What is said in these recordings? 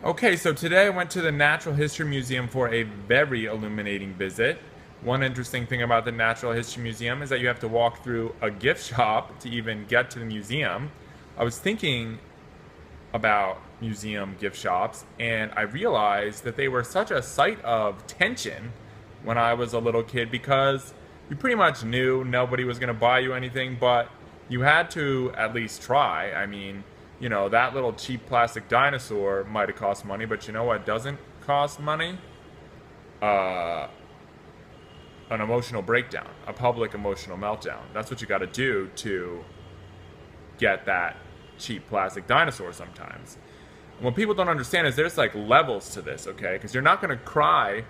Okay, so today I went to the Natural History Museum for a very illuminating visit. One interesting thing about the Natural History Museum is that you have to walk through a gift shop to even get to the museum. I was thinking about museum gift shops, and I realized that they were such a site of tension when I was a little kid because you pretty much knew nobody was going to buy you anything, but you had to at least try. I mean, that little cheap plastic dinosaur might have cost money, but you know what doesn't cost money? Uh, an emotional breakdown, a public emotional meltdown. That's what you got to do to get that cheap plastic dinosaur sometimes. And what people don't understand is there's like levels to this, okay? Because you're not going to cry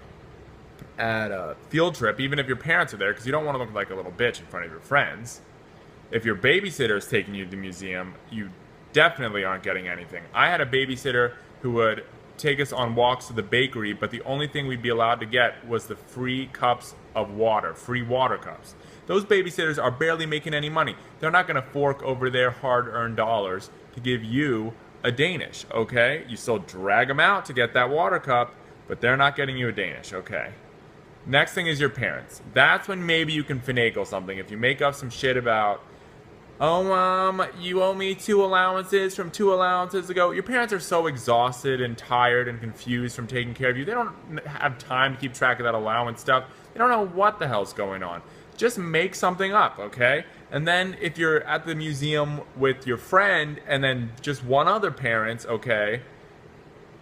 at a field trip, even if your parents are there, because you don't want to look like a little bitch in front of your friends. If your babysitter is taking you to the museum, you definitely aren't getting anything. I had a babysitter who would take us on walks to the bakery, but the only thing we'd be allowed to get was the free cups of water, free water cups. Those babysitters are barely making any money. They're not going to fork over their hard-earned dollars to give you a Danish, okay? You still drag them out to get that water cup, but they're not getting you a Danish, okay? Next thing is your parents. That's when maybe you can finagle something. If you make up some shit about, oh, Mom, you owe me 2 allowances from 2 allowances ago. Your parents are so exhausted and tired and confused from taking care of you. They don't have time to keep track of that allowance stuff. They don't know what the hell's going on. Just make something up, okay? And then if you're at the museum with your friend and then just one other parent, okay,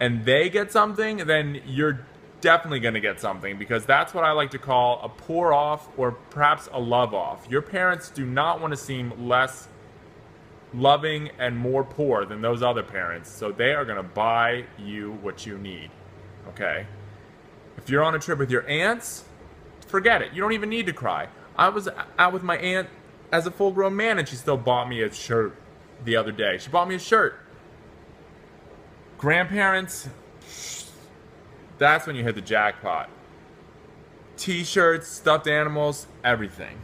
and they get something, then you're definitely going to get something, because that's what I like to call a pour off or perhaps a love off. Your parents do not want to seem less loving and more poor than those other parents, so they are going to buy you what you need, okay? If you're on a trip with your aunts, forget it. You don't even need to cry. I was out with my aunt as a full-grown man, and she still bought me a shirt the other day. She bought me a shirt. Grandparents, that's when you hit the jackpot. T-shirts, stuffed animals, everything.